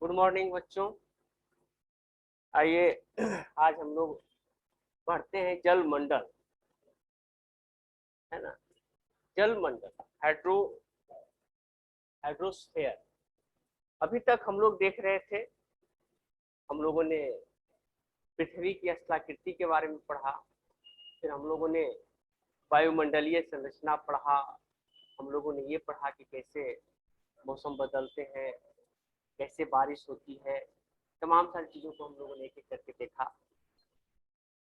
Good morning बच्चों। आइए आज हम लोग पढ़ते हैं जल मंडल, है ना। जल मंडल, हाइड्रोस्फेयर। अभी तक हम लोग देख रहे थे, हम लोगों ने पृथ्वी की स्थलाकृति के बारे में पढ़ा, फिर हम लोगों ने वायुमंडलीय संरचना पढ़ा, हम लोगों ने ये पढ़ा कि कैसे मौसम बदलते हैं, कैसे बारिश होती है, तमाम सारी चीज़ों को हम लोगों ने एक एक करके देखा।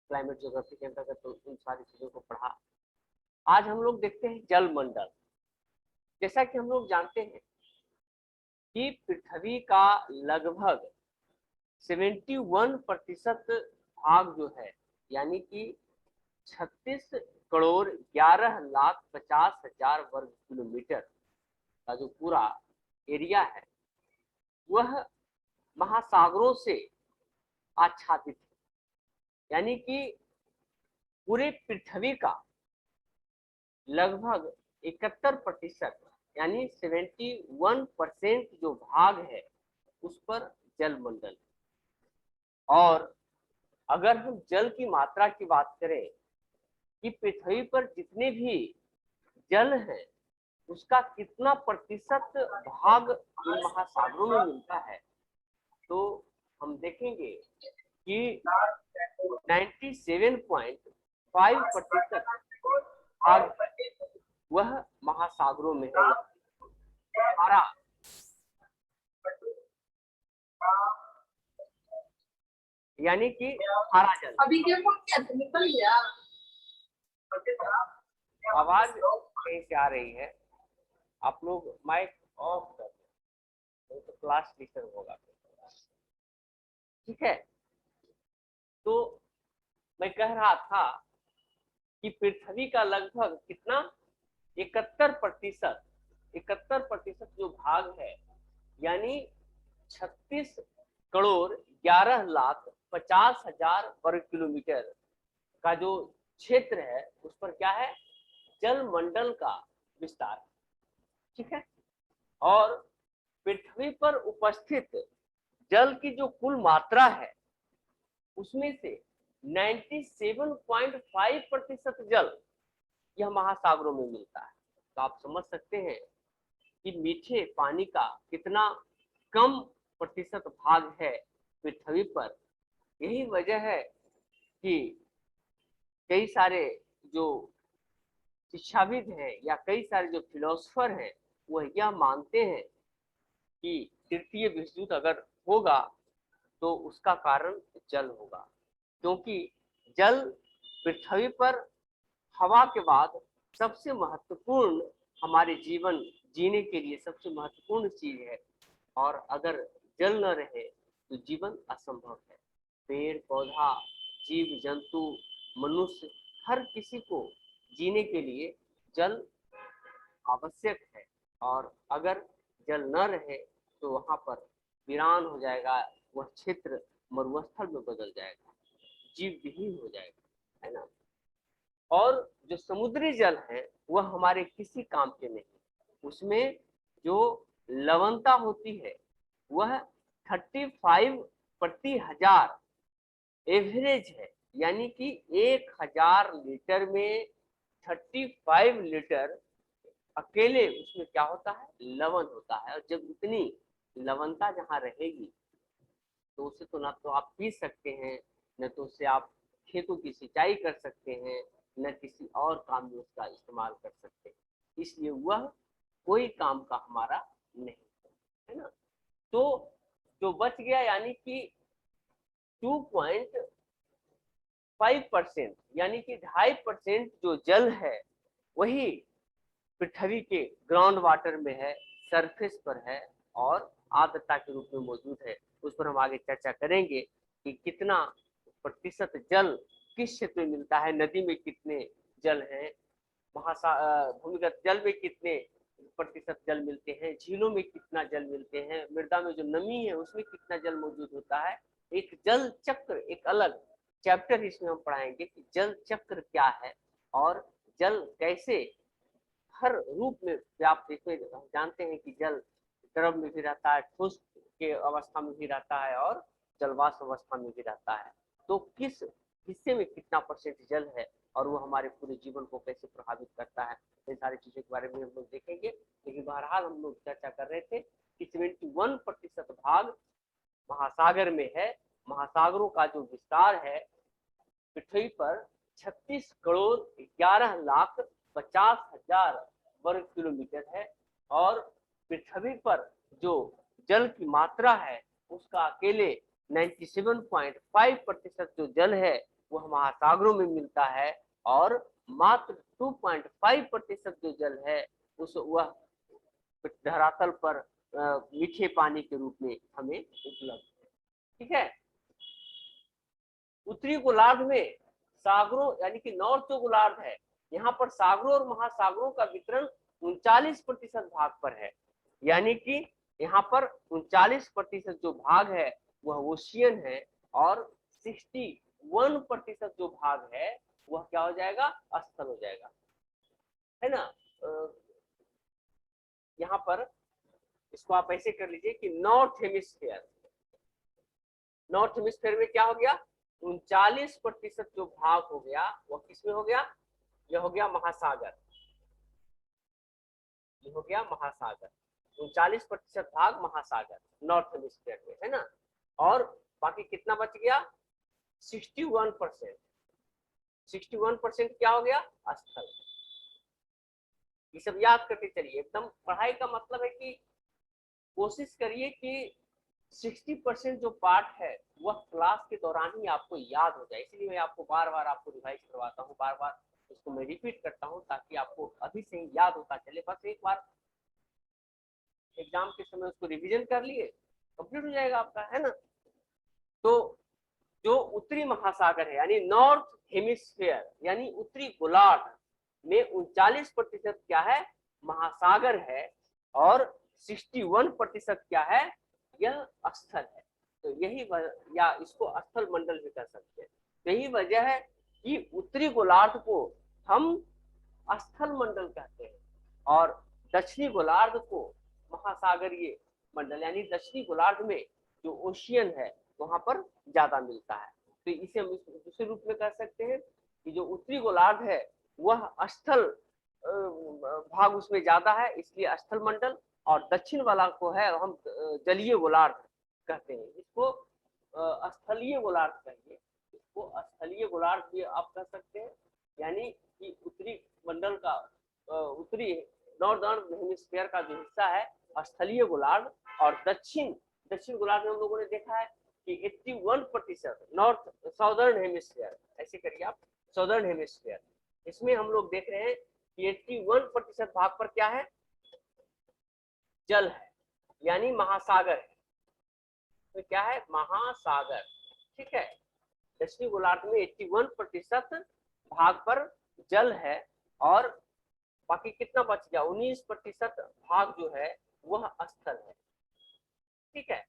क्लाइमेट ज्योग्राफी के अंतर्गत तो इन सारी चीज़ों को पढ़ा। आज हम लोग देखते हैं जल मंडल। जैसा कि हम लोग जानते हैं कि पृथ्वी का लगभग 71% भाग जो है, यानी कि 36,11,50,000 वर्ग किलोमीटर का जो पूरा एरिया है वह महासागरों से आच्छादित है। यानी कि पूरे पृथ्वी का लगभग 71% यानी 71% जो भाग है उस पर जल मंडल। और अगर हम जल की मात्रा की बात करें कि पृथ्वी पर जितने भी जल है उसका कितना प्रतिशत भाग इन महासागरों में मिलता है, तो हम देखेंगे कि 97.5% भाग वह महासागरों में है। खारा यानी कि खारा जल। अभी देखो क्या निकल गया। आवाज कहीं से आ रही है, आप लोग माइक ऑफ कर दें तो क्लास डिस्टर्ब होगा। ठीक है, तो मैं कह रहा था कि पृथ्वी का लगभग कितना 71% जो भाग है, यानी 36,11,50,000 वर्ग किलोमीटर का जो क्षेत्र है उस पर क्या है, जल मंडल का विस्तार। ठीक है, और पृथ्वी पर उपस्थित जल की जो कुल मात्रा है उसमें से 97.5% जल यह महासागरों में मिलता है। तो आप समझ सकते हैं कि मीठे पानी का कितना कम प्रतिशत भाग है पृथ्वी पर। यही वजह है कि कई सारे जो शिक्षाविद हैं या कई सारे जो फिलोसफर हैं वह यह मानते हैं कि तृतीय विश्व युद्ध अगर होगा तो उसका कारण जल होगा, क्योंकि जल पृथ्वी पर हवा के बाद सबसे महत्वपूर्ण, हमारे जीवन जीने के लिए सबसे महत्वपूर्ण चीज है। और अगर जल न रहे तो जीवन असंभव है। पेड़ पौधा, जीव जंतु, मनुष्य, हर किसी को जीने के लिए जल आवश्यक है। और अगर जल न रहे तो वहां पर वीरान हो जाएगा, वह क्षेत्र मरुस्थल में बदल जाएगा, जीव विहीन हो जाएगा, है ना। और जो समुद्री जल है वह हमारे किसी काम के नहीं, उसमें जो लवणता होती है वह 35 प्रति हजार एवरेज है। यानी कि 1000 लीटर में 35 लीटर अकेले उसमें क्या होता है, लवण होता है। और जब इतनी लवणता जहाँ रहेगी तो उससे तो ना तो आप पी सकते हैं, न तो उससे आप खेतों की सिंचाई कर सकते हैं, न किसी और काम में उसका इस्तेमाल कर सकते हैं। इसलिए वह कोई काम का हमारा नहीं है ना। तो जो बच गया यानी कि 2.5% यानी कि 2.5% जो जल है वही पृथ्वी के ग्राउंड वाटर में है, सरफेस पर है और आर्द्रता के रूप में मौजूद है। उस पर हम आगे चर्चा करेंगे कि कितना प्रतिशत जल किस क्षेत्र में मिलता है, नदी में कितने जल हैं, भूमिगत जल में कितने प्रतिशत जल मिलते हैं, झीलों में कितना जल मिलते हैं, मृदा में जो नमी है उसमें कितना जल मौजूद होता है। एक जल चक्र, एक अलग चैप्टर इसमें हम पढ़ाएंगे कि जल चक्र क्या है और जल कैसे हर रूप में व्याप्त। इसमें हम जानते हैं कि जल द्रव में भी रहता है, ठोस के अवस्था में भी रहता है और जलवाष्प अवस्था में भी रहता है। तो किस हिस्से में कितना परसेंट जल है और वो हमारे पूरे जीवन को कैसे प्रभावित करता है, ये सारी चीजों के बारे में हम लोग देखेंगे। लेकिन बहरहाल हम लोग चर्चा कर रहे थे कि 71% भाग महासागर में है। महासागरों का जो विस्तार है पृथ्वी पर 36 करोड़ 11 लाख 50,000 वर्ग किलोमीटर है और पृथ्वी पर जो जल की मात्रा है उसका अकेले 97.5% जो जल है वह महासागरों में मिलता है और मात्र 2.5% जो जल है उस वह धरातल पर मीठे पानी के रूप में हमें उपलब्ध है। ठीक है। उत्तरी गोलार्ध में सागरों यानी कि नॉर्थ जो गोलार्ध है यहाँ पर सागरों और महासागरों का वितरण 39% भाग पर है। यानी कि यहाँ पर 39% जो भाग है वह ओशियन है और 61% जो भाग है वह क्या हो जाएगा, स्थल हो जाएगा, है ना। यहाँ पर इसको आप ऐसे कर लीजिए कि नॉर्थ हेमिस्फीयर में क्या हो गया, 39% जो भाग हो गया वह किसमें हो गया, यह हो गया महासागर, ये हो गया महासागर। 39% भाग महासागर नॉर्थ हेमिस्फीयर में, है ना। और बाकी कितना बच गया, 61%। 61% क्या हो गया, स्थल। ये सब याद करके चलिए। एकदम पढ़ाई का मतलब है कि कोशिश करिए कि 60% जो पार्ट है वह क्लास के दौरान ही आपको याद हो जाए। इसलिए मैं आपको बार बार आपको रिवाइज करवाता हूँ, बार बार इसको मैं रिपीट करता हूँ ताकि आपको अभी से ही याद होता चले। बस एक बार एग्जाम के समय उसको रिवीजन कर लिए, कंप्लीट हो जाएगा आपका, है ना। तो जो उत्तरी महासागर है यानी नॉर्थ हेमिस्फीयर यानी उत्तरी गोलार्ध में 39% क्या है, महासागर है और 61% क्या है, यह स्थल है। तो यही या इसको स्थल मंडल भी कर सकते हैं। यही वजह है कि उत्तरी गोलार्ध को हम स्थल मंडल कहते हैं और दक्षिणी गोलार्ध को महासागरीय मंडल, यानी दक्षिणी गोलार्ध में जो ओशियन है वहां पर ज्यादा मिलता है। तो इसे हम दूसरे रूप में कह सकते हैं कि जो उत्तरी गोलार्ध है वह स्थल भाग उसमें ज्यादा है, इसलिए स्थल मंडल, और दक्षिण वाला को है हम जलीय गोलार्ध कहते हैं। इसको स्थलीय गोलार्ध कहिए, इसको स्थलीय गोलार्ध भी आप कह सकते हैं। यानी कि उत्तरी मंडल का उत्तरी नॉर्दर्न हेमिस्फीयर का जो हिस्सा है स्थलीय गोलार्ध, और दक्षिण गोलार्ध में हम लोगों ने देखा है कि 81% नॉर्थ साउदर्न हेमिस्फीयर, ऐसे करिए आप, साउदर्न हेमिस्फीयर, इसमें हम लोग देख रहे हैं कि 81% भाग पर क्या है, जल है, यानी महासागर है। तो क्या है, महासागर। ठीक है। दक्षिणी गोलार्ध में 81% भाग पर जल है और बाकी कितना बच गया, 19% भाग जो है वह स्थल है। ठीक है।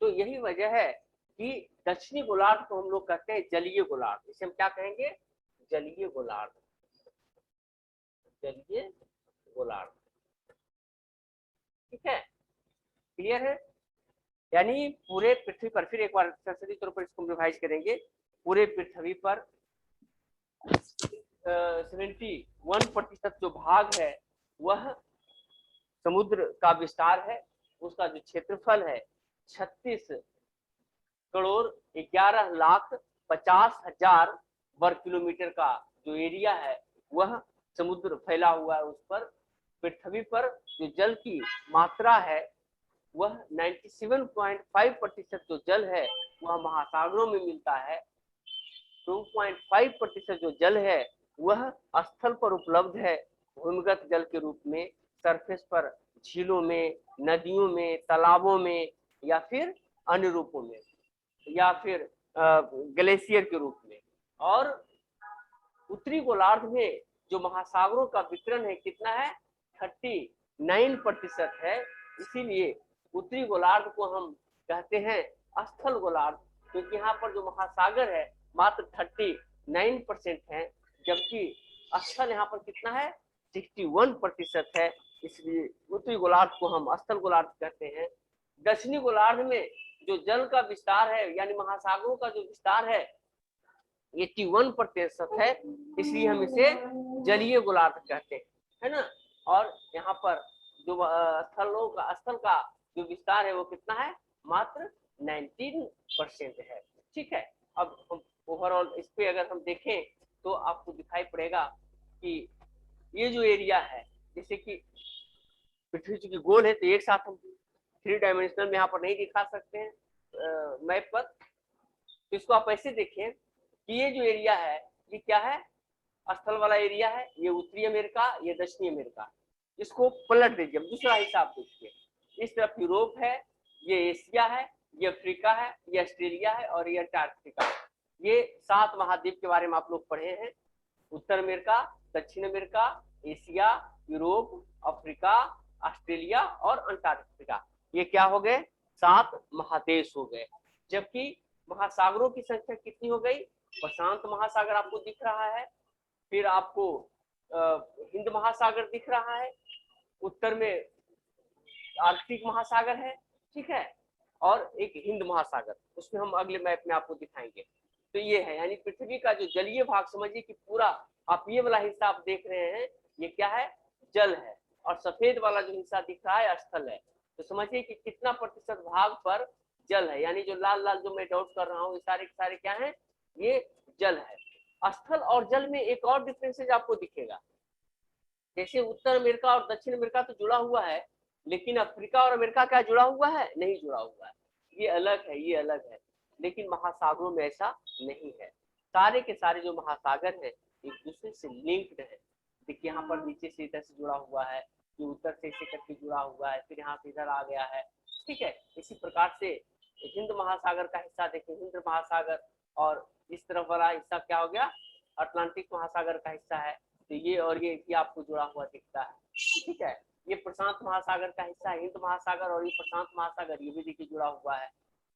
तो यही वजह है कि दक्षिणी गोलार्ध को हम लोग कहते हैं जलीय गोलार्ध। इसे हम क्या कहेंगे, जलीय गोलार्ध, जलीय गोलार्ध। ठीक है, क्लियर है। यानी पूरे पृथ्वी पर, फिर एक बार संसदीय तौर पर इसको रिवाइज करेंगे, पूरे पृथ्वी पर 71% जो भाग है वह समुद्र का विस्तार है, उसका जो क्षेत्रफल है 36 करोड़ 11 लाख 50,000 वर्ग किलोमीटर का जो एरिया है वह समुद्र फैला हुआ है। उस पर पृथ्वी पर जो जल की मात्रा है वह 97.5% जो जल है वह महासागरों में मिलता है। 2.5% जो जल है वह स्थल पर उपलब्ध है भूमिगत जल के रूप में, सरफेस पर झीलों में, नदियों में, तालाबों में, या फिर अन्य रूपों में, या फिर ग्लेशियर के रूप में। और उत्तरी गोलार्ध में जो महासागरों का वितरण है कितना है, 39% है। इसीलिए उत्तरी गोलार्ध को हम कहते हैं स्थल गोलार्ध, क्योंकि यहाँ पर जो महासागर है मात्र 39% है, जबकि स्थल यहाँ पर कितना है, 61% है। इसलिए उत्तरी गोलार्ध को हम स्थल गोलार्ध कहते हैं। दक्षिणी गोलार्ध में जो जल का विस्तार है यानी महासागरों का जो विस्तार है 81% है, इसलिए हम इसे जलीय गोलार्ध कहते हैं, है ना। और यहाँ पर जो स्थल का जो विस्तार है वो कितना है, मात्र 19% है। ठीक है, अब हम ओवरऑल इस पे अगर हम देखें तो आपको दिखाई पड़ेगा कि ये जो एरिया है, जैसे कि पृथ्वी चूंकि गोल है तो एक साथ हम 3 डायमेंशनल में यहाँ पर नहीं दिखा सकते हैं मैप पर, तो इसको आप ऐसे देखें कि ये जो एरिया है ये क्या है, स्थल वाला एरिया है, ये उत्तरी अमेरिका, ये दक्षिणी अमेरिका। इसको पलट दीजिए, दूसरा हिसाब देखिए, इस तरफ यूरोप है, ये एशिया है, ये अफ्रीका है, ये ऑस्ट्रेलिया है और ये अंटार्कटिका। ये 7 महाद्वीप के बारे में आप लोग पढ़े हैं, उत्तर अमेरिका, दक्षिण America, Asia, Europe, Africa, Australia और अंटार्कटिका। ये क्या हो गए, 7 महादेश हो गए। जबकि महासागरों की संख्या कितनी हो गई, प्रशांत महासागर आपको दिख रहा है, फिर आपको हिंद महासागर दिख रहा है, उत्तर में आर्कटिक महासागर है, ठीक है, और एक हिंद महासागर, उसमें हम अगले मैप में आपको दिखाएंगे। तो ये है, यानी पृथ्वी का जो जलीय भाग, समझिए कि पूरा आप ये वाला हिस्सा आप देख रहे हैं, ये क्या है, जल है, और सफेद वाला जो हिस्सा दिख रहा है स्थल है। तो समझिए कि कितना प्रतिशत भाग पर जल है, यानी जो लाल लाल जो मैं डॉट कर रहा हूँ ये सारे के सारे क्या है, ये जल है। स्थल और जल में एक और डिफरेंसेज आपको दिखेगा, जैसे उत्तर अमेरिका और दक्षिण अमेरिका तो जुड़ा हुआ है, लेकिन अफ्रीका और अमेरिका क्या जुड़ा हुआ है, नहीं जुड़ा हुआ है, ये अलग है, ये अलग है। लेकिन महासागरों में ऐसा नहीं है, सारे के सारे जो महासागर हैं एक दूसरे से लिंक्ड है। देखिए यहाँ पर नीचे से इधर से जुड़ा हुआ है, ये उत्तर से इसे करके जुड़ा हुआ है, फिर यहाँ से इधर आ गया है, ठीक है। इसी प्रकार से हिंद महासागर का हिस्सा देखिए, हिंद महासागर, और इस तरफ वाला हिस्सा क्या हो गया, अटलांटिक महासागर का हिस्सा है। तो ये और ये आपको जुड़ा हुआ दिखता है, ठीक है। ये प्रशांत महासागर का हिस्सा है, हिंद महासागर, और ये प्रशांत महासागर ये भी देखिए जुड़ा हुआ है।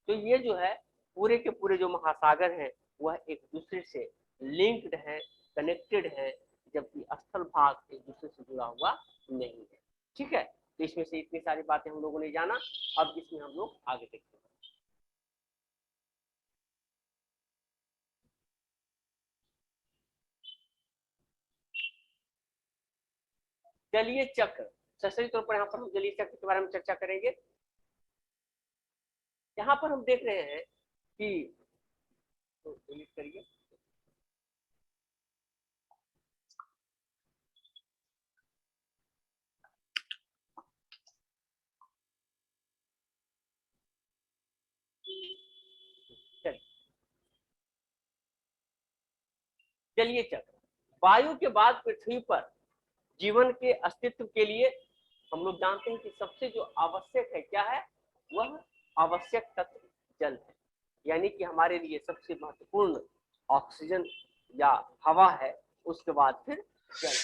तो ये जो है पूरे के पूरे जो महासागर हैं वह एक दूसरे से लिंक्ड है, कनेक्टेड है, जबकि स्थल भाग एक दूसरे से जुड़ा हुआ नहीं है, ठीक है। तो इसमें से इतनी सारी बातें हम लोगों ने जाना, अब इसमें हम लोग आगे देखते हैं। जलीय चक्र, सही तौर पर यहाँ पर हम जलीय चक्र के बारे में चर्चा करेंगे। यहाँ पर हम देख रहे हैं कि तो डिलीट करिए, जलीय चक्र, वायु के बाद पृथ्वी पर जीवन के अस्तित्व के लिए हम लोग जानते हैं कि सबसे जो आवश्यक है क्या है, वह आवश्यक तत्व जल है, यानी कि हमारे लिए सबसे महत्वपूर्ण ऑक्सीजन या हवा है, उसके बाद फिर जल,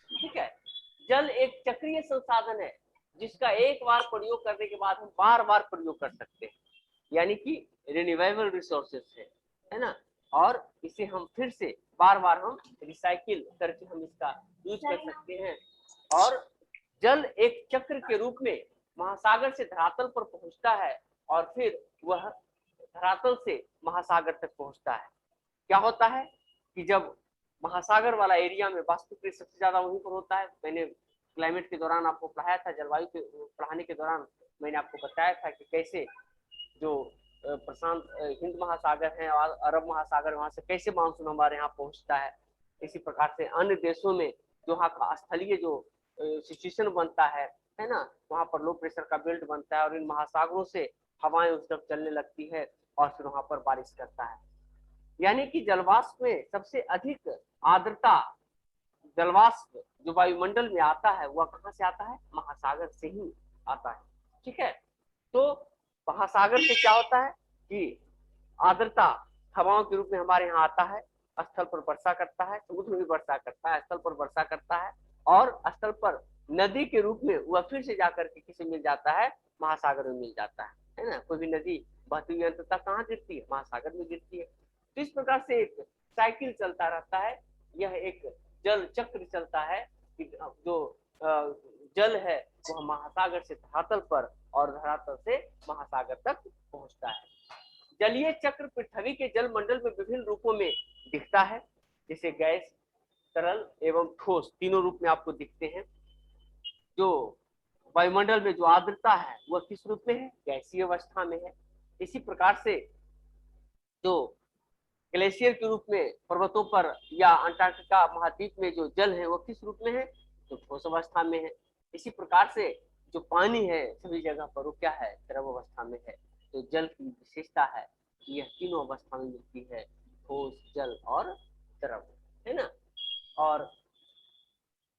ठीक है। जल एक चक्रीय संसाधन है जिसका एक बार प्रयोग करने के बाद हम बार बार प्रयोग कर सकते हैं, यानी कि रिन्यूएबल रिसोर्सेज है ना, और इसे हम फिर से बार बार हम रिसाइकिल करके हम इसका यूज कर सकते हैं। और जल एक चक्र के रूप में महासागर से धरातल पर पहुंचता है और फिर वह धरातल से महासागर तक पहुंचता है। क्या होता है कि जब महासागर वाला एरिया में वास्तविक सबसे ज्यादा वहीं पर होता है, मैंने क्लाइमेट के दौरान आपको पढ़ाया था, जलवायु के पढ़ाने के दौरान मैंने आपको बताया था कि कैसे जो प्रशांत हिंद महासागर है और अरब महासागर, वहां से कैसे मानसून हमारे यहाँ पहुंचता है। इसी प्रकार से अन्य देशों में जो वहाँ का स्थलीय जो सिचुएशन बनता है ना, वहाँ पर लो प्रेशर का बेल्ट बनता है और इन महासागरों से हवाएं उस तरफ चलने लगती है और फिर वहां पर बारिश करता है। यानी कि जलवाष्प में सबसे अधिक आर्द्रता, जलवाष्प जो वायुमंडल में आता है वह कहाँ से आता है, महासागर से ही आता है, ठीक है। तो महासागर से क्या होता है कि आर्द्रता हवाओं के रूप में हमारे यहाँ आता है, स्थल पर वर्षा करता है, समुद्र में वर्षा करता है, स्थल पर वर्षा करता है, और स्थल पर नदी के रूप में वह फिर से जाकर के किसे मिल जाता है, महासागर में मिल जाता है ना। कोई भी नदी बहती हुई अंततः कहाँ गिरती है, महासागर में गिरती है। तो इस प्रकार से एक साइकिल चलता रहता है, यह एक जल चक्र चलता है, जो जल है वह महासागर से धरातल पर और धरातल से महासागर तक पहुंचता है। जलीय चक्र पृथ्वी के जल मंडल में विभिन्न रूपों में दिखता है, जैसे गैस, तरल एवं ठोस तीनों रूप में आपको दिखते हैं। जो वायुमंडल में जो आर्द्रता है वह किस रूप में है? गैसीय अवस्था में है। इसी प्रकार से जो ग्लेशियर के रूप में पर्वतों पर या अंटार्कटिका महाद्वीप में जो जल है वो किस रूप में है? तो ठोस अवस्था में है। इसी प्रकार से जो पानी है सभी जगह पर वो क्या है? द्रव अवस्था में है। तो जल की विशेषता है कि यह तीनों अवस्था में मिलती है, ठोस, जल और द्रव, है ना। और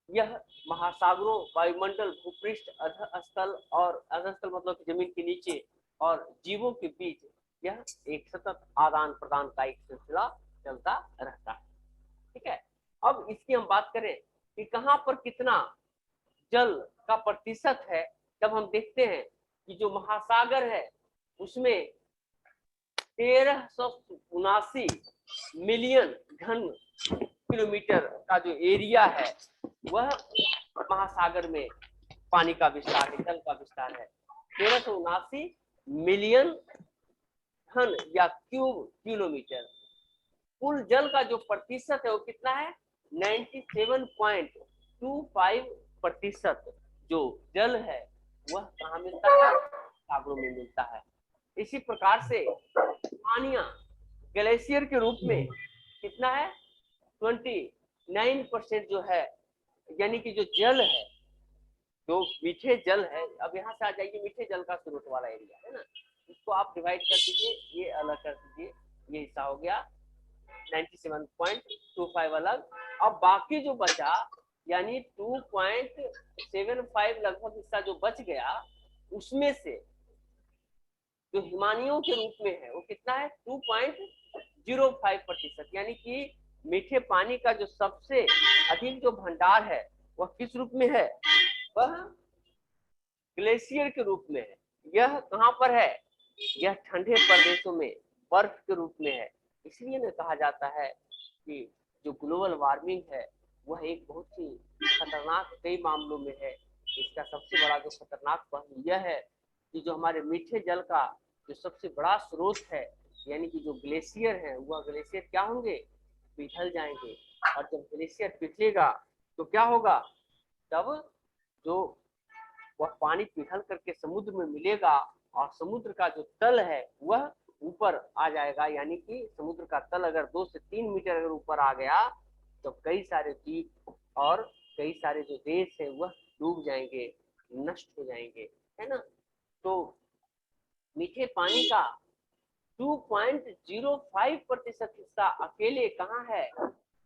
यह महासागरों, वायुमंडल, भूपृष्ठ, अधस्थल और अधस्थल मतलब जमीन के नीचे और जीवों के बीच यह एक सतत आदान प्रदान का एक सिलसिला चलता रहता है। ठीक है, अब इसकी हम बात करें कि कहां पर कितना जल का प्रतिशत है। जब हम देखते हैं कि जो महासागर है उसमें 1379 मिलियन घन किलोमीटर का जो एरिया है वह महासागर में पानी का विस्तार है, जल का विस्तार है। 1379 मिलियन घन या क्यूब किलोमीटर। कुल जल का जो प्रतिशत है वो कितना है? 97.25% जो जल है वह कहाँ मिलता है? सागरों में मिलता है। इसी प्रकार से पानिया ग्लेशियर के रूप में कितना है? 29% जो है, यानी कि जो जल है, जो मीठे जल है। अब यहाँ से आ जाइए मीठे जल का स्रोत वाला एरिया है ना, इसको आप डिवाइड कर दीजिए, ये अलग कर दीजिए, ये हिस्सा हो गया 97.25 अलग। अब बाकी जो बचा यानी 2.75 लगभग हिस्सा जो बच गया उसमें से जो हिमानियों के रूप में है वो कितना है? 2.05%। यानी कि मीठे पानी का जो सबसे अधिक जो भंडार है वह किस रूप में है? वह ग्लेशियर के रूप में है। यह कहां पर है? यह ठंडे प्रदेशों में बर्फ के रूप में है। इसलिए न कहा जाता है कि जो ग्लोबल वार्मिंग है वह एक बहुत ही खतरनाक कई मामलों में है। इसका सबसे बड़ा जो खतरनाक पहलू यह है कि जो हमारे मीठे जल का जो सबसे बड़ा स्रोत है यानी कि जो ग्लेशियर है वह ग्लेशियर क्या होंगे? पिघल जाएंगे। और जब ग्लेशियर पिघलेगा तो क्या होगा? तब जो वह पानी पिघल करके समुद्र में मिलेगा और समुद्र का जो तल है वह ऊपर आ जाएगा। यानी कि समुद्र का तल अगर 2 से 3 मीटर अगर ऊपर आ गया तो कई सारे द्वीप और कई सारे जो देश है वह डूब जाएंगे, नष्ट हो जाएंगे, है ना। तो मीठे पानी का 2.05% हिस्सा अकेले कहाँ है?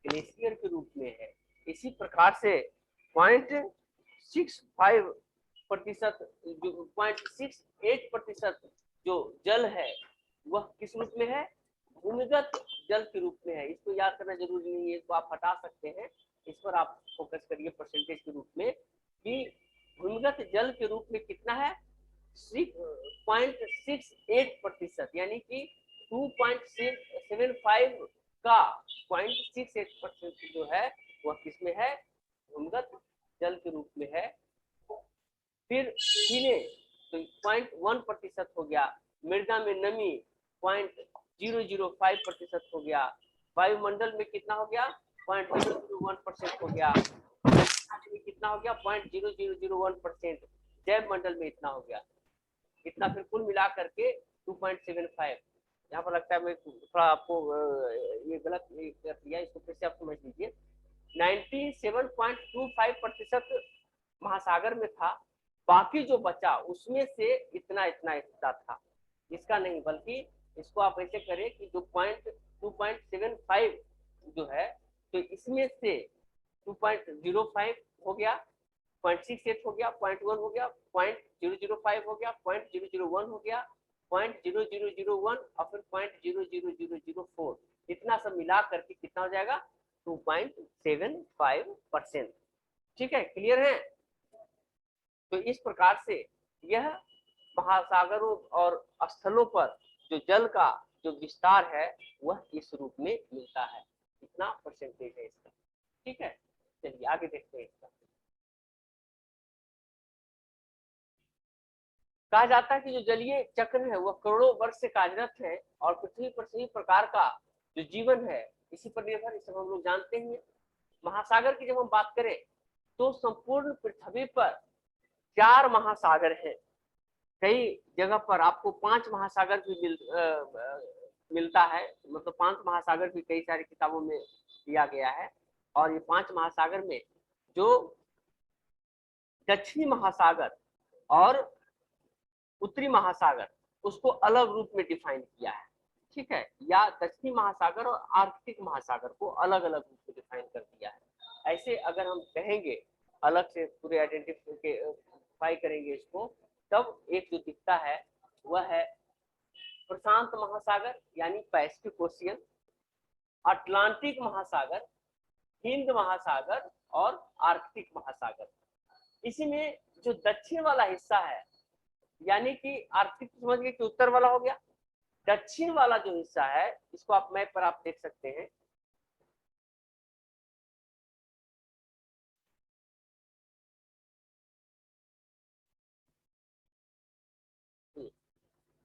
ग्लेशियर के रूप में है। इसी प्रकार से 0.65% जो 0.68% जो जल है वह किस रूप में है? भूमिगत जल के रूप में है। इसको याद करना जरूरी नहीं है, इसको आप हटा सकते हैं। इस पर आप फोकस करिए परसेंटेज के रूप में कि भूमिगत जल के रूप में कितना है? 6.68%। यानी कि 2.75 का 0.68% जो है वह किसमें है? भूमिगत जल के रूप में है। फिर पीने तो 0.1% हो गया। मृदा में नमी 0.005% हो गया। वायुमंडल में कितना हो गया? 0.001% हो गया। कितना हो गया? 0.0001%। जैव मंडल में इतना हो गया। इतना फिर कुल मिला करके 2.75। यहाँ पर लगता है मैं थोड़ा आपको ये गलत कर दिया, इसको फिर से आप समझ लीजिए। 97.25% महासागर में था, बाकी जो बचा उसमें से इतना इतना हिस्सा था। इसका नहीं, बल्कि इसको आप ऐसे करें कि जो 2.75 जो है तो इसमें से 2.05 हो गया, 0.68 हो गया, 0.1 हो गया, 0.005 हो गया, 0.001 हो गया, 0.0001 और फिर 0.00004, इतना सब मिला करके कितना हो जाएगा? 2.75%। ठीक है, क्लियर है। तो इस प्रकार से यह महासागरों और स्थलों पर जो जल का जो विस्तार है वह इस रूप में मिलता है। इतना परसेंटेज है इसका। ठीक है, चलिए आगे देखते हैं इसका। कहा जाता है कि जो जलीय चक्र है वह करोड़ों वर्ष से कार्यरत है और पृथ्वी पर सभी प्रकार का जो जीवन है इसी पर निर्भर, इसे हम लोग जानते हैं। महासागर की जब हम बात करें तो संपूर्ण पृथ्वी पर 4 महासागर हैं। कई जगह पर आपको 5 महासागर भी मिलता है, मतलब 5 महासागर भी कई सारी किताबों में दिया गया है। और ये 5 महासागर में जो दक्षिणी महासागर और उत्तरी महासागर उसको अलग रूप में डिफाइन किया है, ठीक है, या दक्षिणी महासागर और आर्कटिक महासागर को अलग अलग रूप में डिफाइन कर दिया है। ऐसे अगर हम कहेंगे अलग से पूरे आइडेंटिफाई करेंगे इसको, तब एक जो दिखता है वह है प्रशांत महासागर यानी पैसिफिक ओशियन, अटलांटिक महासागर, हिंद महासागर और आर्कटिक महासागर। इसी में जो दक्षिण वाला हिस्सा है यानी कि आर्कटिक समझ गए कि उत्तर वाला हो गया, दक्षिण वाला जो हिस्सा है इसको आप मैप पर आप देख सकते हैं।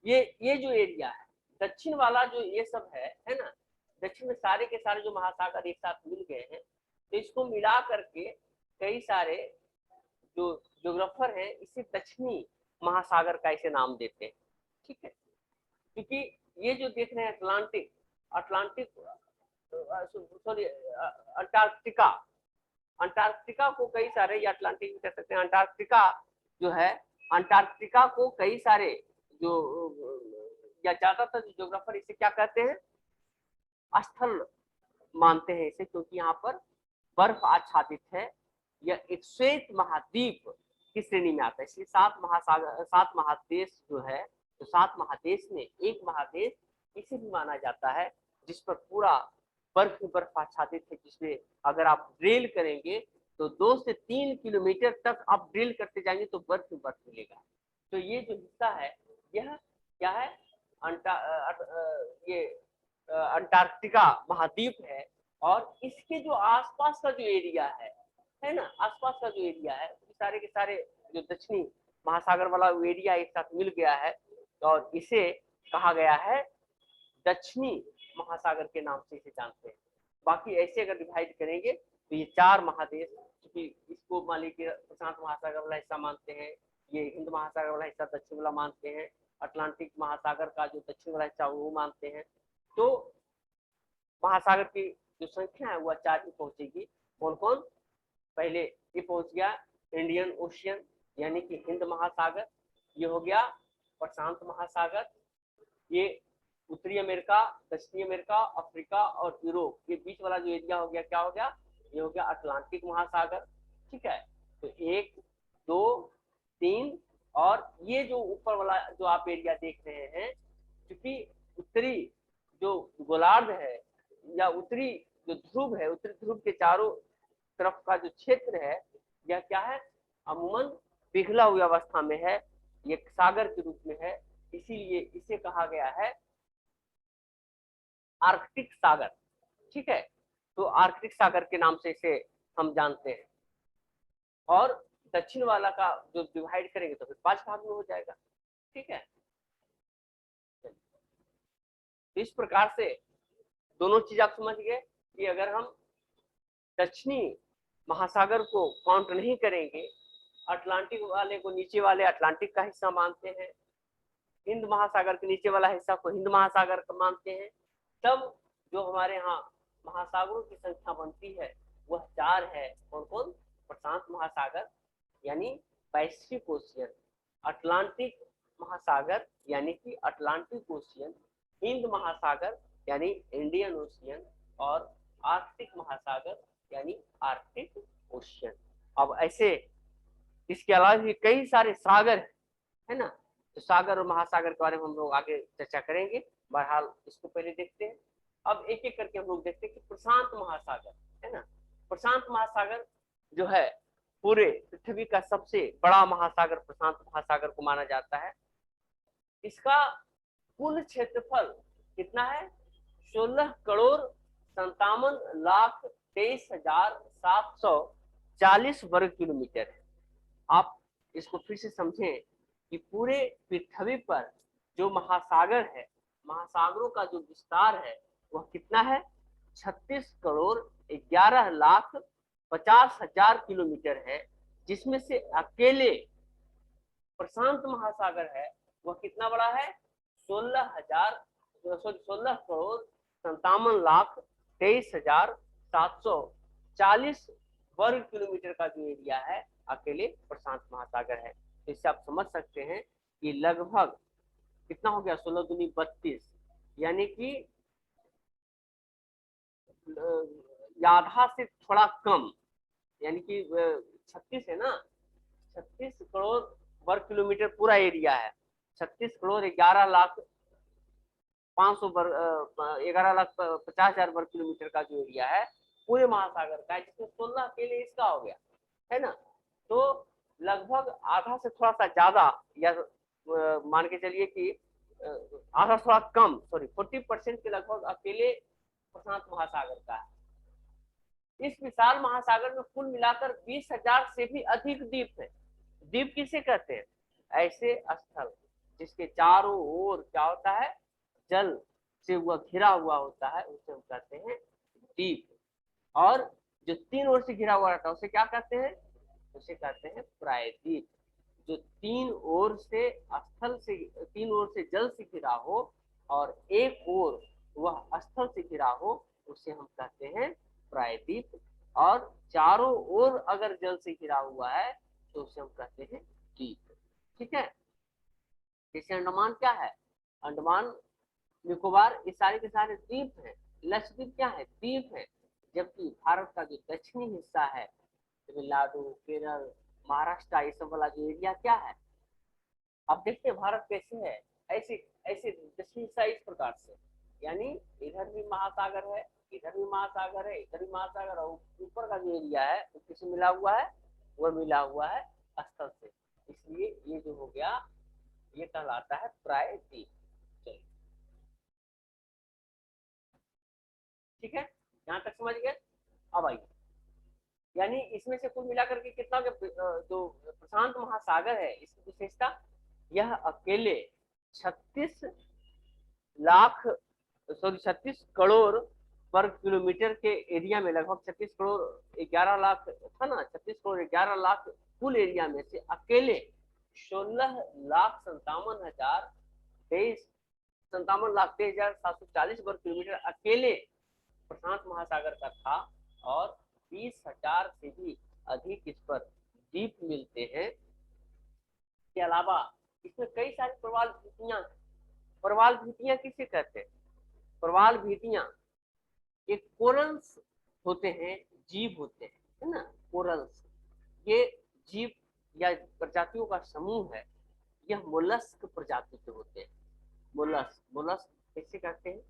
ये जो एरिया है दक्षिण वाला जो ये सब है ना, दक्षिण में सारे के सारे जो महासागर एक साथ मिल गए हैं, तो इसको मिला करके कई सारे जो ज्योग्राफर हैं इसे दक्षिणी महासागर का इसे नाम देते हैं, ठीक है। क्योंकि ये जो देख रहे हैं अटलांटिक सॉरी अंटार्कटिका, अंटार्कटिका को कई सारे, या अटलांटिक भी कह सकते हैं, अंटार्कटिका जो है अंटार्कटिका को कई सारे जो या ज्यादातर ज्योग्राफर इसे क्या कहते हैं, स्थल मानते हैं इसे, क्योंकि यहाँ पर बर्फ आच्छादित है। यह एक श्वेत महाद्वीप की श्रेणी में आता है, इसलिए 7 महादेश जो है, तो 7 महादेश में एक महादेश इसे भी माना जाता है जिस पर पूरा बर्फ आच्छादित है, जिसमें अगर आप ड्रिल करेंगे तो 2 से 3 किलोमीटर तक आप ड्रिल करते जाएंगे तो बर्फ मिलेगा। तो ये जो हिस्सा है यह क्या है, ये अंटार्कटिका महाद्वीप है। और इसके जो आसपास का जो एरिया है ना, आसपास का जो एरिया है सारे के सारे जो दक्षिणी महासागर वाला एरिया एक साथ मिल गया है और इसे कहा गया है दक्षिणी महासागर के नाम से इसे जानते हैं। बाकी ऐसे अगर डिवाइड करेंगे तो ये 4 महादेश, क्योंकि इसको मान लीजिए प्रशांत महासागर वाला हिस्सा मानते हैं, ये हिंद महासागर वाला हिस्सा दक्षिण वाला मानते हैं, अटलांटिक महासागर का जो दक्षिण वाला हिस्सा वो मानते हैं। तो महासागर की जो संख्या है वह 4 ही पहुंचेगी। कौन कौन, पहले ये पहुंच गया इंडियन ओशियन यानी कि हिंद महासागर, ये हो गया प्रशांत महासागर, ये उत्तरी अमेरिका, दक्षिणी अमेरिका, अफ्रीका और यूरोप, ये बीच वाला जो एरिया हो गया क्या हो गया, ये हो गया अटलांटिक महासागर, ठीक है। तो 1 2 3 और ये जो ऊपर वाला जो आप एरिया देख रहे हैं, क्योंकि उत्तरी जो गोलार्ध है या उत्तरी जो ध्रुव है, उत्तरी ध्रुव के चारों तरफ का जो क्षेत्र है यह क्या है, अमूमन पिघला हुई अवस्था में है, ये सागर के रूप में है, इसीलिए इसे कहा गया है आर्कटिक सागर, ठीक है। तो आर्कटिक सागर के नाम से इसे हम जानते हैं। और दक्षिण वाला का जो डिवाइड करेंगे तो फिर 5 भाग में हो जाएगा, ठीक है। तो इस प्रकार से दोनों चीज आप समझ गए कि अगर हम दक्षिणी महासागर को काउंट नहीं करेंगे, अटलांटिक वाले को नीचे वाले अटलांटिक का हिस्सा मानते हैं, हिंद महासागर के नीचे वाला हिस्सा को हिंद महासागर का मानते हैं, तब जो हमारे यहाँ महासागरों की संख्या बनती है वह 4 है। कौन कौन, प्रशांत महासागर यानी पैसिफिक ओशियन, अटलांटिक महासागर यानी कि अटलांटिक ओशियन, हिंद महासागर यानी इंडियन ओशियन और आर्कटिक महासागर यानी आर्कटिक ओशियन। अब ऐसे इसके अलावा भी कई सारे सागर है ना, तो सागर और महासागर के बारे में हम लोग आगे चर्चा करेंगे। बहरहाल इसको पहले देखते हैं। अब एक एक करके हम लोग देखते हैं कि प्रशांत महासागर है ना, प्रशांत महासागर जो है पूरे पृथ्वी का सबसे बड़ा महासागर प्रशांत महासागर को माना जाता है। इसका कुल क्षेत्रफल कितना है, 16,57,23,740 वर्ग किलोमीटर है। आप इसको फिर से समझें कि पूरे पृथ्वी पर जो महासागर है, महासागरों का जो विस्तार है वह कितना है? 36 करोड़ 11,50,000 किलोमीटर है, जिसमें से अकेले प्रशांत महासागर है वह कितना बड़ा है? 16,57,23,740 वर्ग किलोमीटर का जो एरिया है अकेले प्रशांत महासागर है। तो इससे आप समझ सकते हैं कि लगभग कितना हो गया? 16 दूनी 32, यानी कि आधा से थोड़ा कम, यानी कि 36 है ना, 36 करोड़ वर्ग किलोमीटर पूरा एरिया है। 36 करोड़ 11,50,000 वर्ग किलोमीटर का जो एरिया है पूरे महासागर का है, जिसमें 16 अकेले इसका हो गया है ना। तो लगभग आधा से थोड़ा सा ज्यादा, या मान के चलिए कि आधा थोड़ा कम, सॉरी 40% के लगभग अकेले प्रशांत महासागर का है। इस विशाल महासागर में कुल मिलाकर 20,000 से भी अधिक द्वीप है। द्वीप किसे कहते हैं? ऐसे स्थल जिसके चारों ओर क्या होता है? जल से वह घिरा हुआ होता है, उसे हम कहते हैं द्वीप। और जो तीन ओर से घिरा हुआ रहता है उसे क्या कहते हैं? उसे कहते हैं प्रायद्वीप। जो तीन ओर से जल से घिरा हो और एक ओर वह स्थल से घिरा हो, उसे हम कहते हैं प्रायद्वीप। और चारों ओर अगर जल से घिरा हुआ है तो उसे हम कहते हैं द्वीप। ठीक है। जैसे अंडमान क्या है? अंडमान निकोबार ये सारे के सारे द्वीप हैं। लक्षद्वीप क्या है? द्वीप है। जबकि भारत का जो दक्षिणी हिस्सा है, तमिलनाडु, केरल, महाराष्ट्र, ये सब वाला जो एरिया क्या है, अब देखते हैं भारत कैसे है। ऐसे ऐसे दक्षिणी हिस्सा इस प्रकार से, यानी इधर भी महासागर है, इधर भी महासागर है, इधर भी महासागर, और ऊपर का जो एरिया है वो किससे मिला हुआ है? वह मिला हुआ है स्थल से। इसलिए ये जो हो गया ये कहलाता है प्रायद्वीप। चलिए, ठीक है, यहाँ तक समझ गए। अब आइए, यानी इसमें से कुल मिलाकर के कितना जो प्रशांत महासागर है इसकी विशेषता, यह अकेले 36 करोड़ वर्ग किलोमीटर के एरिया में, लगभग 36 करोड़ 11 लाख था ना, 36 करोड़ 11 लाख कुल एरिया में से अकेले 16,57,23,740 वर्ग किलोमीटर अकेले प्रशांत महासागर का था। और 20,000 से भी अधिक इस पर द्वीप मिलते हैं। के अलावा इसमें कई सारी प्रवाल भीतियां। प्रवाल भीतियां किसे कहते हैं? प्रवाल भीतियां एक कोरल्स होते हैं, जीव होते हैं, है ना, कोरल्स। ये जीव या प्रजातियों का समूह है। यह मोलस्क प्रजाति के होते हैं। मोलस्क कैसे कहते हैं?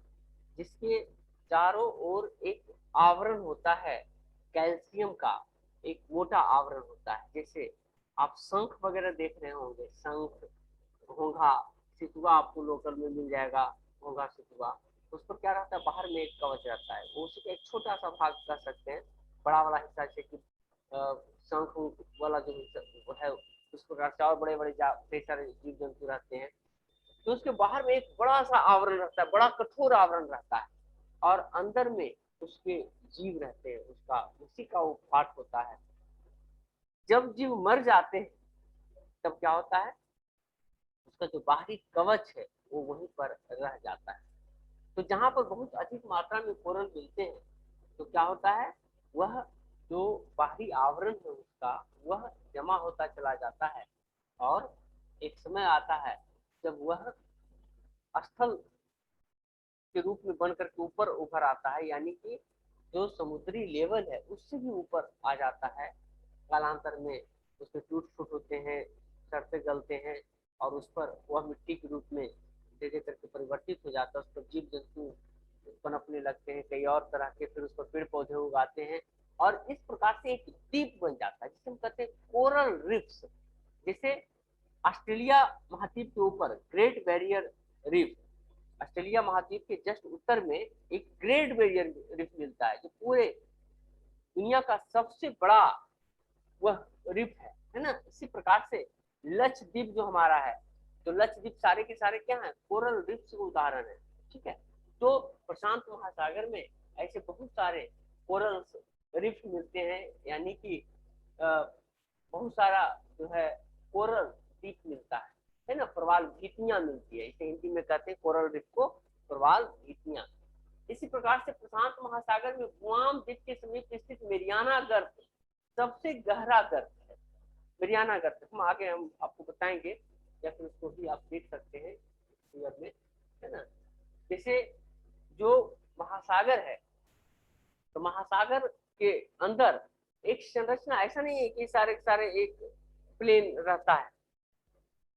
जिसके चारों ओर एक आवरण होता है कैल्शियम का, एक मोटा आवरण होता है। जैसे आप शंख वगैरह देख रहे होंगे, शंख, घोंघा, सितुआ आपको लोकल में मिल जाएगा, घोंघा सितुआ, उस पर क्या रहता है? बाहर में एक कवच रहता है, वो उसी का एक छोटा सा भाग कह सकते हैं। बड़ा वाला हिस्सा जैसे कि शंख वाला जो हिस्सा है उस प्रकार से और बड़े बड़े कई सारे जीव जंतु रहते हैं। तो उसके बाहर में एक बड़ा सा आवरण रहता है, बड़ा कठोर आवरण रहता है, और अंदर में उसके जीव रहते हैं, उसका उसी का वो पार्ट होता है। जब जीव मर जाते हैं तब क्या होता है? उसका जो बाहरी कवच है वो वहीं पर रह जाता है। तो जहां पर बहुत अधिक मात्रा में कोरल मिलते हैं तो क्या होता है? वह जो बाहरी आवरण है उसका, वह जमा होता चला जाता है, और एक समय आता है जब वह स्थल के रूप में बनकर के ऊपर उभर आता है, यानी कि जो समुद्री लेवल है उससे भी ऊपर आ जाता है। कालांतर में उसमें टूट फूट होते हैं, सड़ते गलते हैं, और उस पर वह मिट्टी के रूप में धीरे करके परिवर्तित हो जाता है। उस पर जीव जंतु पनपने लगते हैं, कई और तरह के, फिर उस पर पेड़ पौधे उगाते हैं, और इस प्रकार से एक द्वीप बन जाता है जिसे हम कहते हैं कोरल रिफ्स। जैसे ऑस्ट्रेलिया महाद्वीप के ऊपर ग्रेट बैरियर रीफ, ऑस्ट्रेलिया महाद्वीप के जस्ट उत्तर में एक ग्रेट बैरियर रीफ मिलता है, जो पूरे दुनिया का सबसे बड़ा वह रिफ है ना। इसी प्रकार से लक्षद्वीप जो हमारा है, तो लक्षद्वीप सारे के सारे क्या है, कोरल रीफ्स के उदाहरण है। ठीक है, तो प्रशांत महासागर में ऐसे बहुत सारे कोरल रीफ मिलते हैं, यानी कि बहुत सारा जो है कोरल द्वीप मिलता है ना, प्रवाल भीतियां मिलती है, इसे हिंदी में कहते हैं कोरल रीफ को प्रवाल भीतियां। इसी प्रकार से प्रशांत महासागर में गुआम द्वीप के समीप स्थित मेरियाना गर्त सबसे गहरा गर्त है। मेरियाना गर्त हम आगे हम आपको बताएंगे, या फिर उसको भी आप देख सकते हैं में, है ना। जैसे जो महासागर है, तो महासागर के अंदर एक संरचना ऐसा नहीं है कि सारे सारे एक प्लेन रहता है,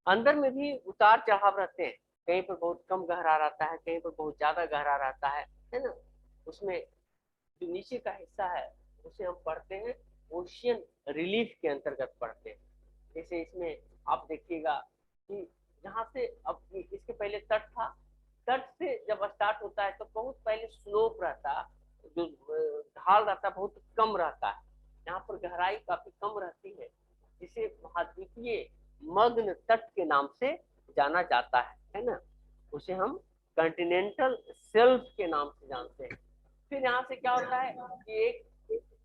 अंदर में भी उतार चढ़ाव रहते हैं, कहीं पर बहुत कम गहरा रहता है, कहीं पर बहुत ज्यादा गहरा रहता है ना। उसमें जो नीचे का हिस्सा है उसे हम पढ़ते हैं ओशियन रिलीफ के अंतर्गत पढ़ते हैं। जैसे इसमें आप देखिएगा कि जहाँ से अब इसके पहले तट था, तट से जब स्टार्ट होता है तो बहुत पहले स्लोप रहता, जो ढाल रहता बहुत कम रहता है, यहाँ पर गहराई काफी कम रहती है, जिसे महाद्वीपीय मग्न तट के नाम से जाना जाता है ना। उसे हम कॉन्टिनेंटल शेल्फ के नाम से जानते हैं। फिर यहाँ से क्या होता है कि एक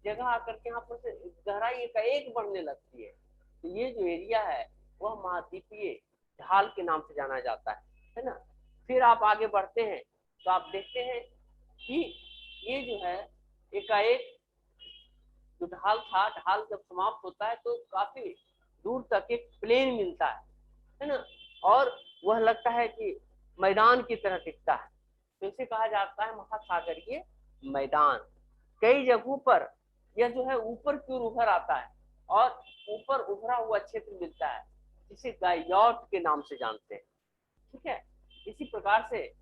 जगह आकर के यहाँ पर से गहराई का एक बढ़ने लगती है, तो ये जो एरिया है वह महाद्वीपीय ढाल के नाम से जाना जाता है ना। फिर आप आगे बढ़ते हैं तो आप देखते हैं कि ये जो है एकाएक जो ढाल था, ढाल जब समाप्त होता है तो काफी दूर तक एक प्लेन मिलता है ना, और वह लगता है कि मैदान की तरह दिखता है, तो इसे कहा जाता है महासागरीय मैदान। कई जगहों पर यह जो है ऊपर की ओर उभर आता है और ऊपर उभरा हुआ क्षेत्र मिलता है, जिसे गायोट के नाम से जानते हैं। ठीक है, इसी प्रकार से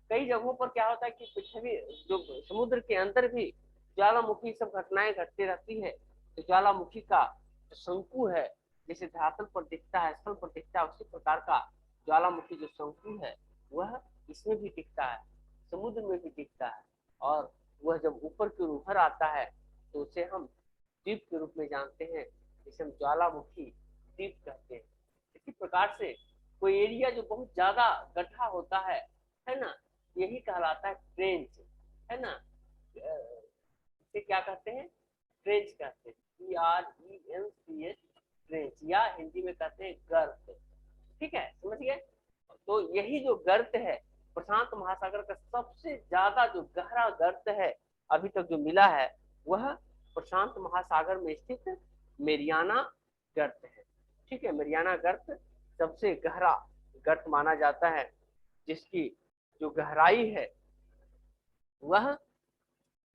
कई जगहों पर क्या होता है कि पृथ्वी जो समुद्र के अंदर भी ज्वालामुखी सब घटनाएं घटती रहती है, तो ज्वालामुखी का जो शंकु है जैसे धरातल पर दिखता है, स्थल पर दिखता है, उसी प्रकार का ज्वालामुखी जो शंकु है वह इसमें भी दिखता है, समुद्र में भी दिखता है, और वह जब ऊपर की ओर उभर आता है तो उसे हम द्वीप के रूप में जानते हैं, जिसे हम ज्वालामुखी द्वीप कहते हैं। इसी प्रकार से कोई एरिया जो बहुत ज्यादा गड्ढा होता है ना, यही कहलाता है ट्रेंच, है ना। इसे क्या कहते हैं, ट्रेंच कहते हैं, TRENCH, ट्रेंच, या हिंदी में कहते हैं गर्त। ठीक है, समझ गए। तो यही जो गर्त है प्रशांत महासागर का सबसे ज्यादा जो गहरा गर्त है अभी तक जो मिला है, वह प्रशांत महासागर में स्थित मेरियाना गर्त है। ठीक है, मेरियाना गर्त सबसे गहरा गर्त माना जाता है, जिसकी जो गहराई है वह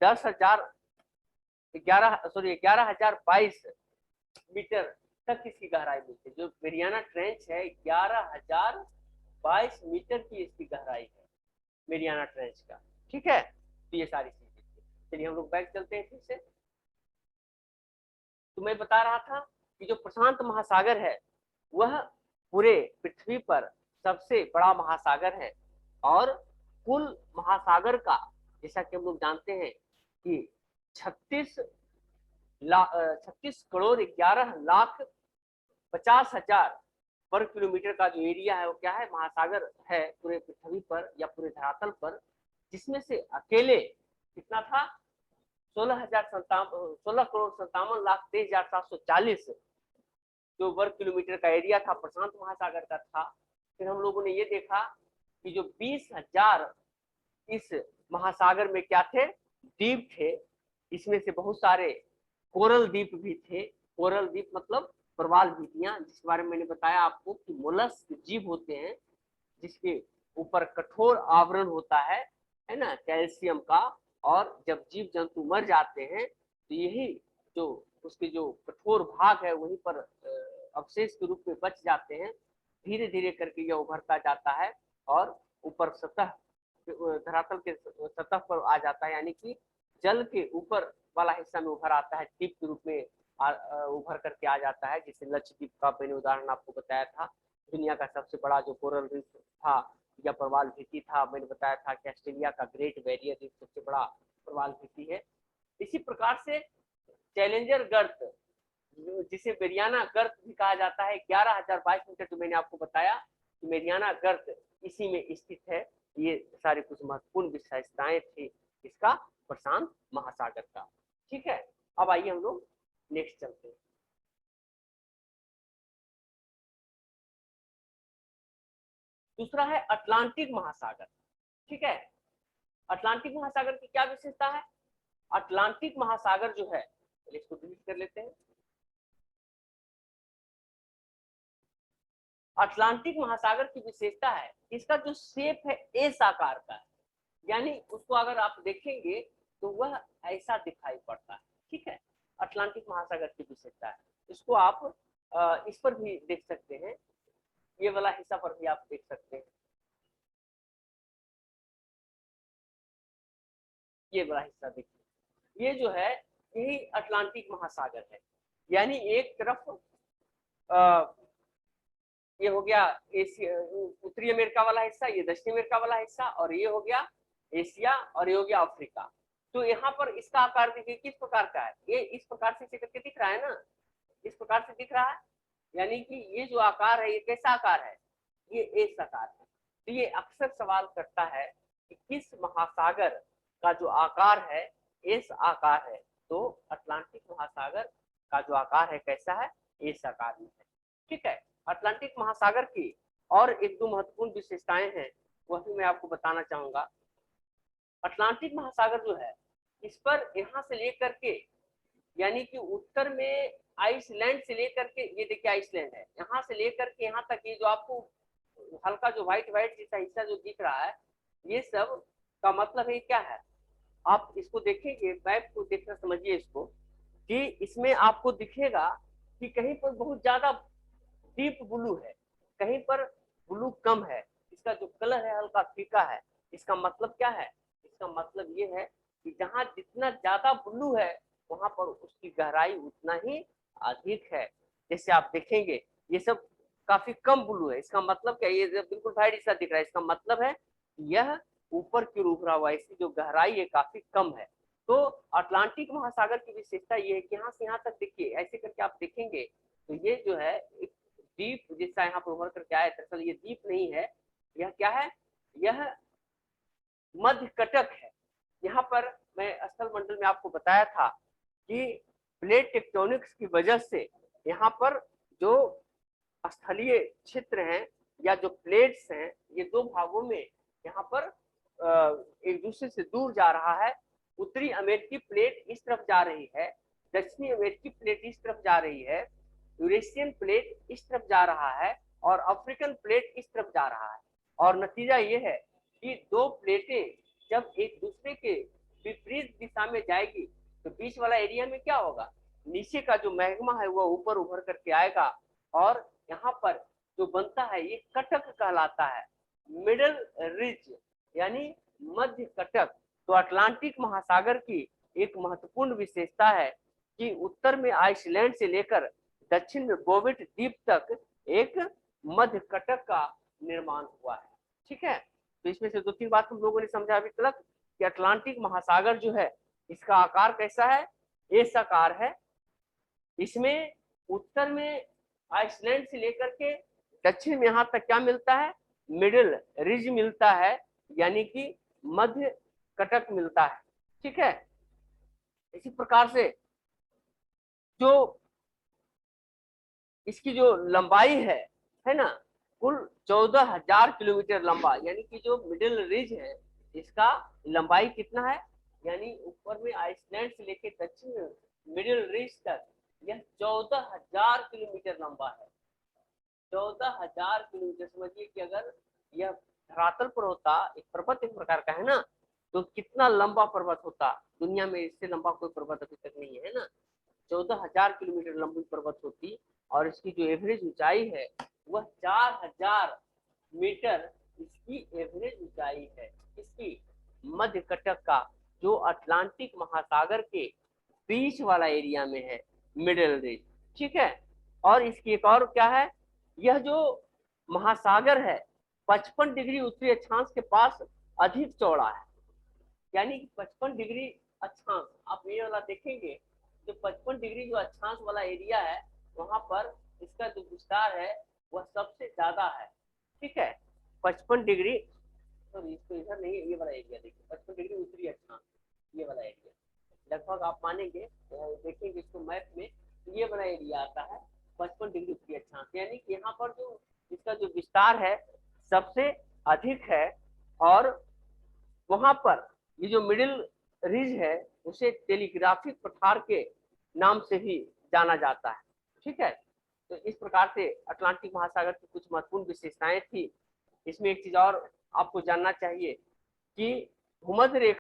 11,022 मीटर तक इसकी गहराई मिलती है। जो मेरियाना ट्रेंच है 11,022 मीटर की इसकी गहराई है मेरियाना ट्रेंच का। ठीक है, तो ये सारी चीजें। चलिए हम लोग बैक चलते हैं फिर से। तो मैं बता रहा था कि जो प्रशांत महासागर है वह पूरे पृथ्वी पर सबसे बड़ा महासागर है, और कुल महासागर का जैसा कि हम लोग जानते हैं कि 36 करोड़ 11 लाख 50 हजार वर्ग किलोमीटर का जो एरिया है वो क्या है, महासागर है पूरे पृथ्वी पर या पूरे धरातल पर, जिसमें से अकेले कितना था 16,57,23,740 जो वर्ग किलोमीटर का एरिया था प्रशांत महासागर का था। फिर हम लोगों ने ये देखा कि जो 20,000 इस महासागर में क्या थे, द्वीप थे, इसमें से बहुत सारे कोरल द्वीप भी थे। कोरल द्वीप मतलब प्रवाल भीतियां, जिसके बारे में मैंने बताया आपको कि मोलस्क जीव होते हैं जिसके ऊपर कठोर आवरण होता है ना, कैल्शियम का, और जब जीव जंतु मर जाते हैं तो यही जो उसके जो कठोर भाग है वहीं पर अवशेष के रूप में बच जाते हैं। धीरे धीरे करके यह उभरता जाता है और ऊपर सतह धरातल के सतह पर आ जाता है, यानी कि जल के ऊपर वाला हिस्सा में उभर आता है, द्वीप के रूप में उभर करके आ जाता है। जैसे लक्षद्वीप का मैंने उदाहरण आपको बताया था, दुनिया का सबसे बड़ा जो कोरल रीफ था या प्रवाल भित्ति था, मैंने बताया था कि ऑस्ट्रेलिया का ग्रेट बैरियर रीफ सबसे बड़ा प्रवाल भित्ति है। इसी प्रकार से चैलेंजर गर्त जिसे मेरियाना गर्त भी कहा जाता है, 11,022 मीटर जो मैंने आपको बताया कि मेरियाना गर्त इसी में स्थित है। ये सारे कुछ महत्वपूर्ण विशेषताएं थी इसका प्रशांत महासागर का। ठीक है, अब आइए हम लोग नेक्स्ट चलते हैं। दूसरा है अटलांटिक महासागर। ठीक है, अटलांटिक महासागर की क्या विशेषता है? अटलांटिक महासागर जो है, इसको डिलीट कर लेते हैं। अटलांटिक महासागर की विशेषता है इसका जो शेप है एस आकार का है, यानी उसको अगर आप देखेंगे तो वह ऐसा दिखाई पड़ता है। ठीक है, अटलांटिक महासागर की विशेषता है। इसको आप इस पर भी देख सकते हैं, ये वाला हिस्सा पर भी आप देख सकते हैं, ये वाला हिस्सा देखिए, ये जो है यही अटलांटिक महासागर है। यानी एक तरफ ये हो गया एशिया, उत्तरी अमेरिका वाला हिस्सा, ये दक्षिण अमेरिका वाला हिस्सा, और ये हो गया एशिया, और ये हो गया अफ्रीका। तो यहाँ पर इसका आकार देखिए किस प्रकार का है, ये इस प्रकार से करके दिख रहा है ना, इस प्रकार से दिख रहा है। यानी कि ये जो आकार है ये कैसा आकार है, ये एस आकार है। तो ये अक्सर सवाल करता है कि किस महासागर का जो आकार है एस आकार है, तो अटलांटिक महासागर का जो आकार है कैसा है, एस आकार में है। ठीक है, अटलांटिक महासागर की और एक दो महत्वपूर्ण विशेषताएं हैं, वह भी मैं आपको बताना चाहूंगा। अटलांटिक महासागर जो है इस पर यहाँ से लेकर के, यानी कि उत्तर में आइसलैंड से लेकर के, ये देखिए आइसलैंड है, यहाँ से लेकर के यहाँ तक, ये जो आपको हल्का जो व्हाइट व्हाइट जैसा हिस्सा जो दिख रहा है, ये सब का मतलब है क्या है, आप इसको देखेंगे, मैप को देखकर समझिए इसको, कि इसमें आपको दिखेगा कि कहीं पर बहुत ज्यादा डीप ब्लू है, कहीं पर ब्लू कम है, इसका जो कलर है हल्का फीका है। इसका मतलब क्या है, इसका मतलब ये है कि जहां जितना ज्यादा ब्लू है वहां पर उसकी गहराई उतना ही अधिक है। जैसे आप देखेंगे ये सब काफी कम ब्लू है, इसका मतलब क्या, ये बिल्कुल वाइट सा दिख रहा है, इसका मतलब है यह ऊपर की ओर उभरा हुआ है, इसकी जो गहराई है काफी कम है। तो अटलांटिक महासागर की विशेषता ये है कि यहाँ से यहाँ तक देखिए, ऐसे करके आप देखेंगे तो ये जो है एक द्वीप जैसा यहाँ पर उभर करके आया, दरअसल ये द्वीप नहीं है, यह क्या है, यह मध्य कटक है। यहाँ पर मैं स्थल मंडल में आपको बताया था कि प्लेट टेक्टोनिक्स की वजह से यहाँ पर जो स्थलीय क्षेत्र हैं या जो प्लेट्स हैं, ये दो भागों में यहाँ पर एक दूसरे से दूर जा रहा है। उत्तरी अमेरिकी प्लेट इस तरफ जा रही है, दक्षिणी अमेरिकी प्लेट इस तरफ जा रही है, यूरेशियन प्लेट इस तरफ जा रहा है, और अफ्रीकन प्लेट इस तरफ जा रहा है। और नतीजा ये है कि दो प्लेटें जब एक दूसरे के विपरीत दिशा में जाएगी तो बीच वाला एरिया में क्या होगा, नीचे का जो मैग्मा है वह ऊपर उभर करके आएगा, और यहाँ पर जो बनता है ये कटक कहलाता है, मिडल रिज, यानी मध्य कटक। तो अटलांटिक महासागर की एक महत्वपूर्ण विशेषता है कि उत्तर में आइसलैंड से लेकर दक्षिण में बोविट द्वीप तक एक मध्य कटक का निर्माण हुआ है। ठीक है, तो इसमें से दो तीन बात हम लोगों ने समझा अभी तक कि अटलांटिक महासागर जो है इसका आकार कैसा है, एस आकार है। इसमें उत्तर में आइसलैंड से लेकर के दक्षिण में यहाँ तक क्या मिलता है, मिडिल रिज मिलता है, यानी कि मध्य कटक मिलता है। ठीक है, इसी प्रकार से जो इसकी जो लंबाई है ना, कुल 14,000 किलोमीटर लंबा, यानी कि जो मिडिल रिज है इसका लंबाई कितना है, यानी ऊपर में आइसलैंड से लेकर दक्षिण मिडिल रिज तक यह 14,000 किलोमीटर लंबा है। 14,000 किलोमीटर, समझिए कि अगर यह धरातल पर होता, एक पर्वत एक प्रकार का है ना, तो कितना लंबा पर्वत होता, दुनिया में इससे लंबा कोई पर्वत अभी तक नहीं है ना। 14,000 किलोमीटर लंबी पर्वत होती, और इसकी जो एवरेज ऊंचाई है वह 4,000 मीटर इसकी एवरेज ऊंचाई है, इसकी मध्य कटक का, जो अटलांटिक महासागर के बीच वाला एरिया में है, मिडिल रिज। ठीक है, और इसकी एक और क्या है, यह जो महासागर है 55 डिग्री उत्तरी अक्षांश के पास अधिक चौड़ा है, यानी कि 55 डिग्री अक्षांश, आप ये वाला देखेंगे तो 55 डिग्री जो अक्षांश वाला एरिया है वहां पर इसका जो विस्तार है वह सबसे ज्यादा है। ठीक है, 55 डिग्री, सॉरी इसको इधर नहीं, ये वाला एरिया देखिए, 55 डिग्री उत्तरी अक्षांश, ये वाला एरिया लगभग आप मानेंगे, देखेंगे इसको मैप में, ये वाला एरिया आता है 55 डिग्री उत्तरी अक्षांश, यानी कि यहाँ पर जो इसका जो विस्तार है सबसे अधिक है। और वहां पर ये जो मिडिल रिज है उसे टेलीग्राफिक पठार के नाम से भी जाना जाता है। ठीक है, तो इस प्रकार से अटलांटिक महासागर की कुछ महत्वपूर्ण विशेषताएं थी। इसमें एक चीज और आपको जानना चाहिए कि भूमध्य रेखा